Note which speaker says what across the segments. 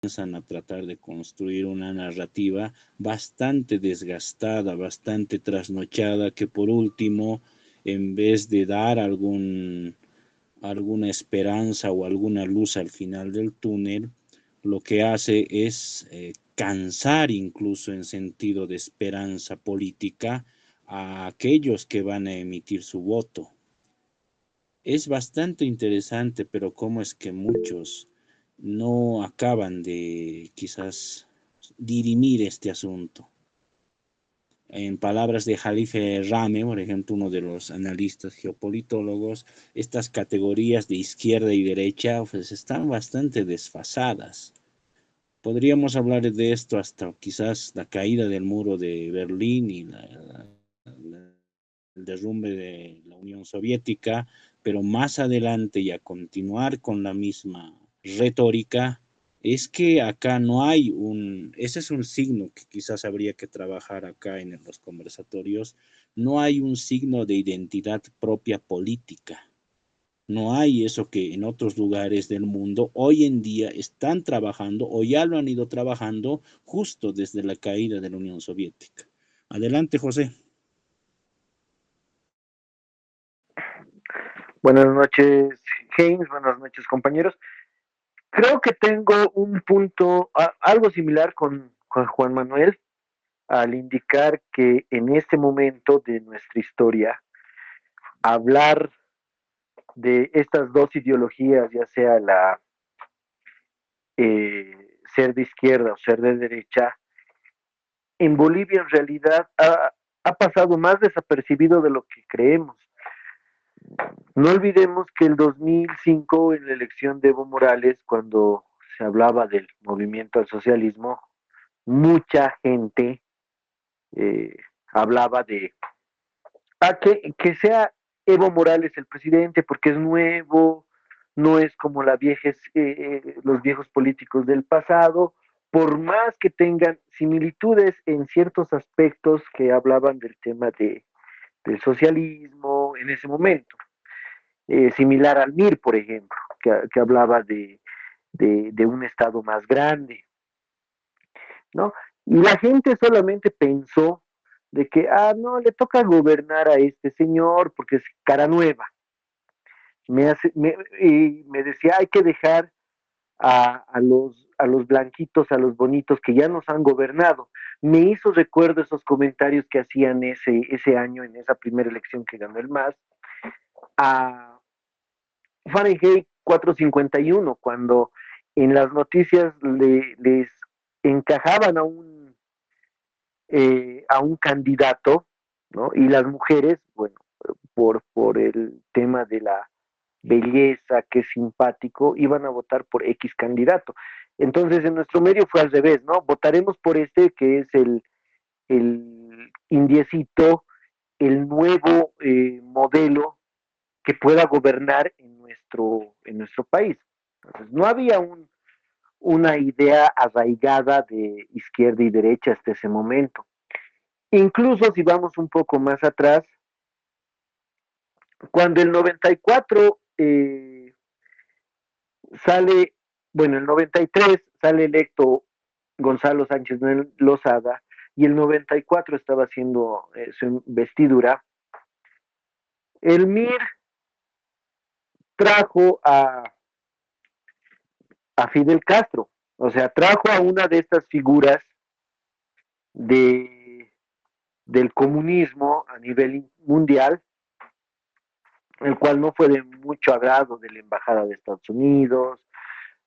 Speaker 1: comienzan a tratar de construir una narrativa bastante desgastada, bastante trasnochada, que por último, en vez de dar alguna esperanza o alguna luz al final del túnel, lo que hace es cansar incluso en sentido de esperanza política a aquellos que van a emitir su voto. Es bastante interesante, pero cómo es que muchos no acaban de quizás dirimir este asunto. En palabras de Jalife Rame, por ejemplo, uno de los analistas geopolitólogos, estas categorías de izquierda y derecha pues, están bastante desfasadas. Podríamos hablar de esto hasta quizás la caída del muro de Berlín y el derrumbe de la Unión Soviética, pero más adelante y a continuar con la misma retórica, es que acá no hay ese es un signo que quizás habría que trabajar acá en los conversatorios, no hay un signo de identidad propia política. No hay eso que en otros lugares del mundo hoy en día están trabajando o ya lo han ido trabajando justo desde la caída de la Unión Soviética. Adelante, José.
Speaker 2: Buenas noches, James. Buenas noches, compañeros. Creo que tengo un punto, algo similar con Juan Manuel, al indicar que en este momento de nuestra historia, hablar de estas dos ideologías, ya sea ser de izquierda o ser de derecha, en Bolivia en realidad ha pasado más desapercibido de lo que creemos. No olvidemos que el 2005, en la elección de Evo Morales, cuando se hablaba del movimiento al socialismo, mucha gente eh, hablaba de que sea Evo Morales el presidente porque es nuevo, no es como los viejos políticos del pasado, por más que tengan similitudes en ciertos aspectos que hablaban del tema del socialismo en ese momento. Similar al MIR, por ejemplo, que hablaba de un Estado más grande, ¿no? Y la gente solamente pensó de que, no, le toca gobernar a este señor porque es cara nueva. Y me decía, hay que dejar a los blanquitos, a los bonitos que ya nos han gobernado. Me hizo recuerdo esos comentarios que hacían ese año en esa primera elección que ganó el MAS, a Fahrenheit 451, cuando en las noticias les encajaban a un candidato, ¿no? Y las mujeres, bueno, por el tema de la belleza, que es simpático, iban a votar por X candidato. Entonces, en nuestro medio fue al revés, ¿no? Votaremos por este que es el indiecito, el nuevo modelo que pueda gobernar en nuestro país. Entonces, no había una idea arraigada de izquierda y derecha hasta ese momento. Incluso si vamos un poco más atrás, cuando el 94 sale, bueno, el 93 sale electo Gonzalo Sánchez Lozada y el 94 estaba haciendo su investidura, el MIR trajo a Fidel Castro, o sea, trajo a una de estas figuras de, del comunismo a nivel mundial, el cual no fue de mucho agrado de la Embajada de Estados Unidos,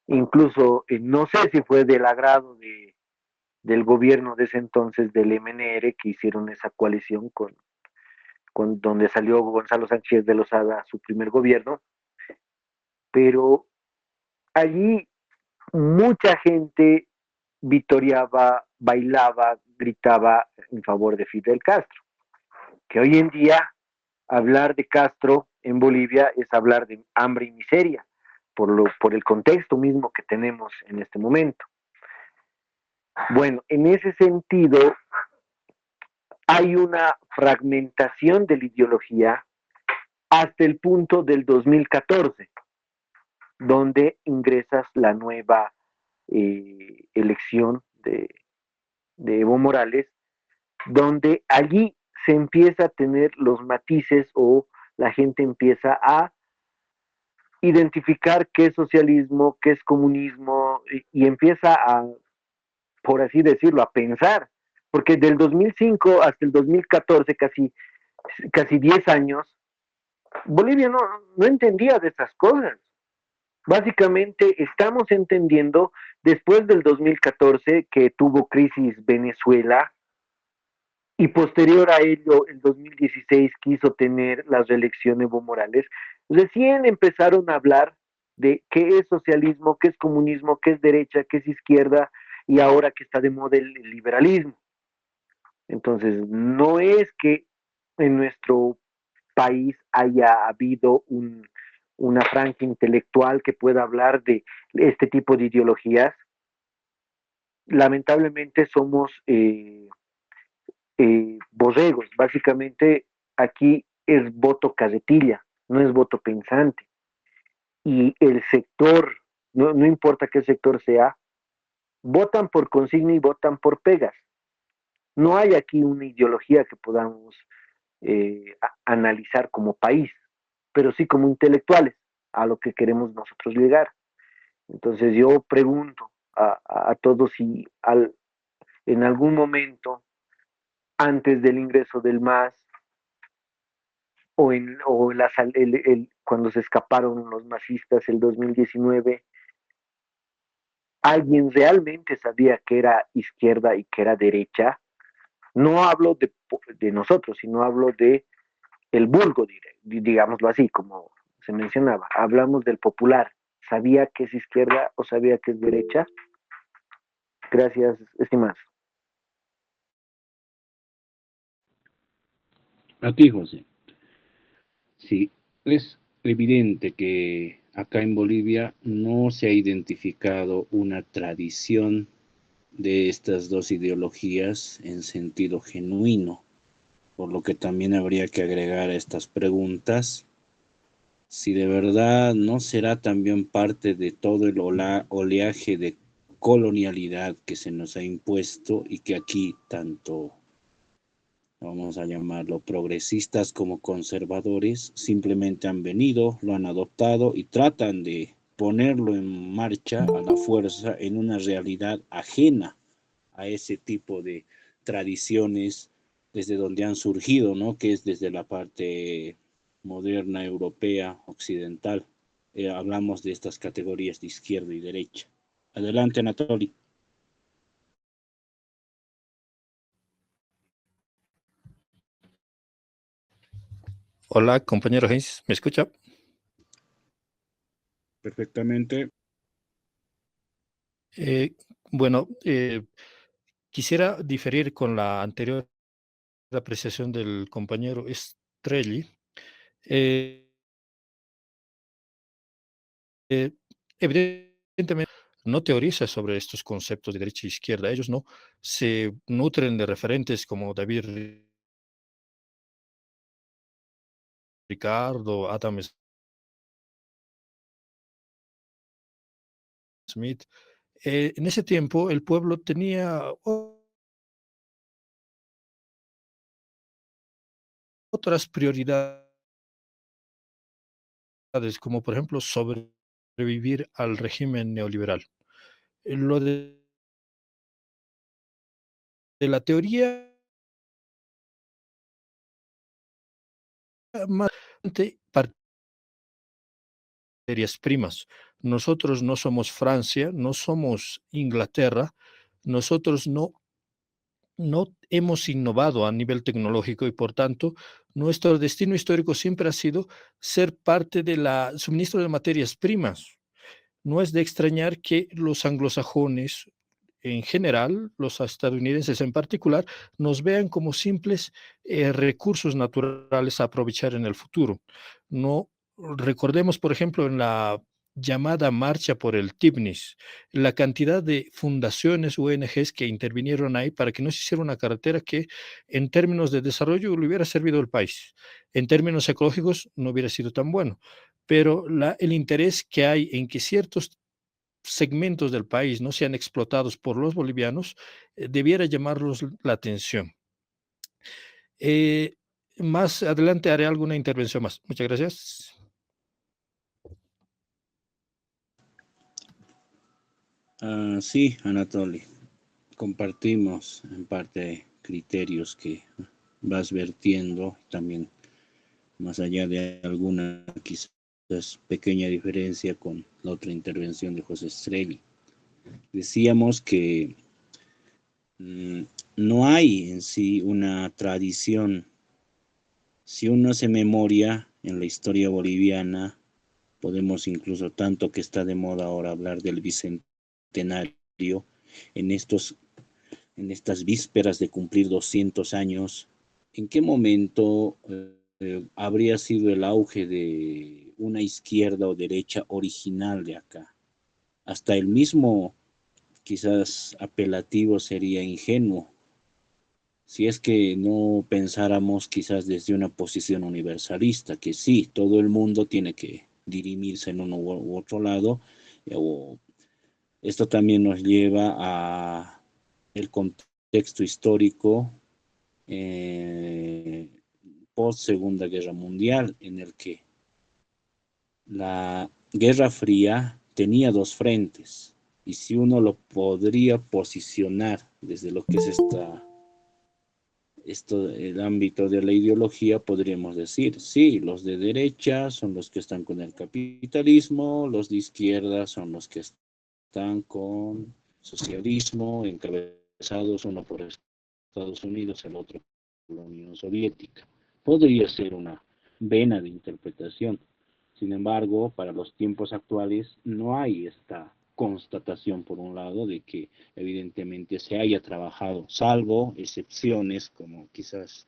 Speaker 2: incluso no sé si fue del agrado del gobierno de ese entonces del MNR, que hicieron esa coalición con donde salió Gonzalo Sánchez de Lozada, su primer gobierno, pero allí mucha gente vitoreaba, bailaba, gritaba en favor de Fidel Castro, que hoy en día hablar de Castro en Bolivia es hablar de hambre y miseria, por el contexto mismo que tenemos en este momento. Bueno, en ese sentido, hay una fragmentación de la ideología hasta el punto del 2014, donde ingresas elección de Evo Morales, donde allí se empieza a tener los matices o la gente empieza a identificar qué es socialismo, qué es comunismo y empieza a, por así decirlo, a pensar, porque del 2005 hasta el 2014, casi 10 años, Bolivia no entendía de estas cosas. Básicamente estamos entendiendo después del 2014 que tuvo crisis Venezuela y posterior a ello, el 2016 quiso tener la reelección de Evo Morales, recién empezaron a hablar de qué es socialismo, qué es comunismo, qué es derecha, qué es izquierda y ahora que está de moda el liberalismo. Entonces, no es que en nuestro país haya habido una franja intelectual que pueda hablar de este tipo de ideologías. Lamentablemente somos borregos. Básicamente aquí es voto carretilla, no es voto pensante. Y el sector, no importa qué sector sea, votan por consigna y votan por pegas. No hay aquí una ideología que podamos analizar como país, pero sí como intelectuales, a lo que queremos nosotros llegar. Entonces yo pregunto a todos si en algún momento, antes del ingreso del MAS, cuando se escaparon los masistas el 2019, alguien realmente sabía que era izquierda y que era derecha. No hablo de nosotros, sino hablo de el vulgo, digámoslo así, como se mencionaba. Hablamos del popular. ¿Sabía que es izquierda o sabía que es derecha? Gracias, estimados.
Speaker 1: A ti, José. Sí, es evidente que acá en Bolivia no se ha identificado una tradición de estas dos ideologías en sentido genuino, por lo que también habría que agregar a estas preguntas si de verdad no será también parte de todo el oleaje de colonialidad que se nos ha impuesto y que aquí tanto, vamos a llamarlo, progresistas como conservadores, simplemente han venido, lo han adoptado y tratan de ponerlo en marcha a la fuerza en una realidad ajena a ese tipo de tradiciones desde donde han surgido, ¿no? Que es desde la parte moderna europea, occidental. Hablamos de estas categorías de izquierda y derecha. Adelante, Anatoly.
Speaker 3: Hola, compañero Hayes, ¿me escucha?
Speaker 1: Perfectamente.
Speaker 3: Eh, bueno, quisiera diferir con la anterior apreciación del compañero Strelli. Eh, Evidentemente no teoriza sobre estos conceptos de derecha e izquierda. Ellos no se nutren de referentes como David Ricardo, Adam Smith. En ese tiempo el pueblo tenía otras prioridades, como por ejemplo sobrevivir al régimen neoliberal. Lo de la teoría más materias primas. Nosotros no somos Francia, no somos Inglaterra, nosotros no hemos innovado a nivel tecnológico y por tanto nuestro destino histórico siempre ha sido ser parte de la suministro de materias primas. No es de extrañar que los anglosajones en general, los estadounidenses en particular, nos vean como simples recursos naturales a aprovechar en el futuro. No recordemos, por ejemplo, en la llamada marcha por el Tibnis, la cantidad de fundaciones, ONGs que intervinieron ahí para que no se hiciera una carretera que en términos de desarrollo le hubiera servido al país. En términos ecológicos no hubiera sido tan bueno, pero el interés que hay en que ciertos segmentos del país no sean explotados por los bolivianos, debiera llamarlos la atención. Eh, Más adelante haré alguna intervención más. Muchas gracias.
Speaker 1: Sí, Anatoly, compartimos en parte criterios que vas vertiendo, también más allá de alguna quizás pequeña diferencia con la otra intervención de José Strelli. Decíamos que no hay en sí una tradición. Si uno hace memoria en la historia boliviana, podemos incluso, tanto que está de moda ahora hablar del bicentenario, en estas vísperas de cumplir 200 años, ¿en qué momento habría sido el auge de una izquierda o derecha original de acá? Hasta el mismo, quizás apelativo, sería ingenuo si es que no pensáramos quizás desde una posición universalista, que sí, todo el mundo tiene que dirimirse en uno u otro lado, o esto también nos lleva a el contexto histórico post Segunda Guerra Mundial, en el que la Guerra Fría tenía dos frentes, y si uno lo podría posicionar desde lo que es el ámbito de la ideología, podríamos decir, sí, los de derecha son los que están con el capitalismo, los de izquierda son los que están con socialismo, encabezados uno por Estados Unidos, el otro por la Unión Soviética. Podría ser una vena de interpretación. Sin embargo, para los tiempos actuales no hay esta constatación, por un lado, de que evidentemente se haya trabajado, salvo excepciones como quizás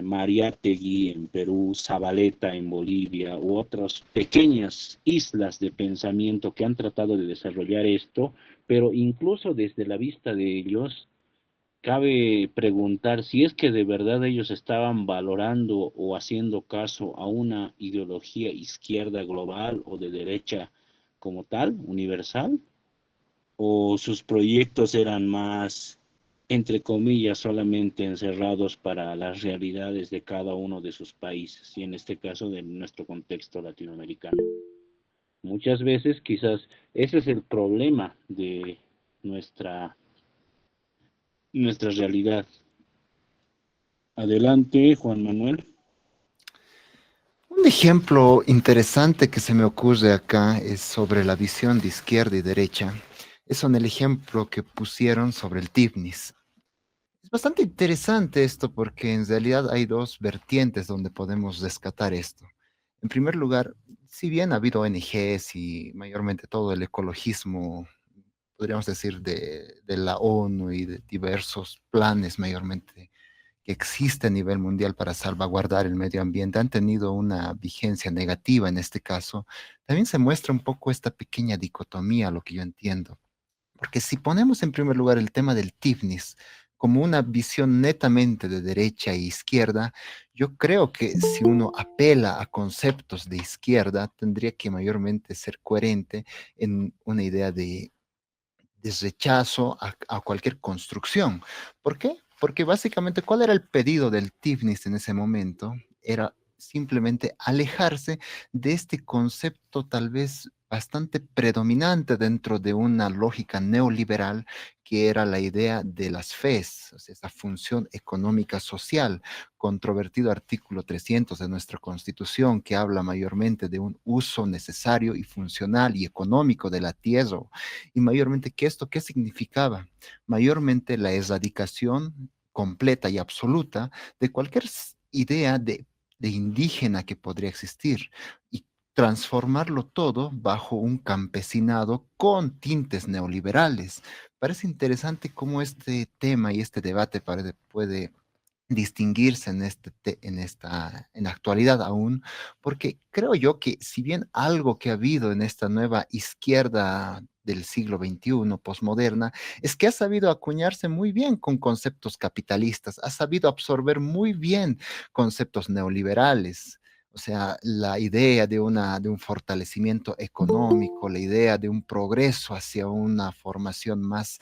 Speaker 1: Mariátegui en Perú, Zabaleta en Bolivia u otras pequeñas islas de pensamiento que han tratado de desarrollar esto, pero incluso desde la vista de ellos, cabe preguntar si es que de verdad ellos estaban valorando o haciendo caso a una ideología izquierda global o de derecha como tal, universal, o sus proyectos eran más, entre comillas, solamente encerrados para las realidades de cada uno de sus países, y en este caso de nuestro contexto latinoamericano. Muchas veces quizás ese es el problema de nuestra realidad. Adelante, Juan Manuel.
Speaker 4: Un ejemplo interesante que se me ocurre acá es sobre la visión de izquierda y derecha. Es en el ejemplo que pusieron sobre el Tifnis. Es bastante interesante esto porque en realidad hay dos vertientes donde podemos rescatar esto. En primer lugar, si bien ha habido ONGs y mayormente todo el ecologismo, podríamos decir, de la ONU y de diversos planes mayormente que existe a nivel mundial para salvaguardar el medio ambiente han tenido una vigencia negativa en este caso, también se muestra un poco esta pequeña dicotomía, lo que yo entiendo. Porque si ponemos en primer lugar el tema del TIFNIS como una visión netamente de derecha e izquierda, yo creo que si uno apela a conceptos de izquierda, tendría que mayormente ser coherente en una idea de rechazo a cualquier construcción. ¿Por qué? Porque básicamente, ¿cuál era el pedido del Tifnis en ese momento? Era simplemente alejarse de este concepto tal vez bastante predominante dentro de una lógica neoliberal que era la idea de las FES, o sea, esa función económica social, controvertido artículo 300 de nuestra Constitución que habla mayormente de un uso necesario y funcional y económico de la tierra y mayormente, ¿qué significaba? Mayormente la erradicación completa y absoluta de cualquier idea de indígena que podría existir y transformarlo todo bajo un campesinado con tintes neoliberales. Parece interesante cómo este tema y este debate puede distinguirse en la actualidad aún, porque creo yo que si bien algo que ha habido en esta nueva izquierda del siglo XXI, posmoderna, es que ha sabido acuñarse muy bien con conceptos capitalistas, ha sabido absorber muy bien conceptos neoliberales. O sea, la idea de un fortalecimiento económico, la idea de un progreso hacia una formación más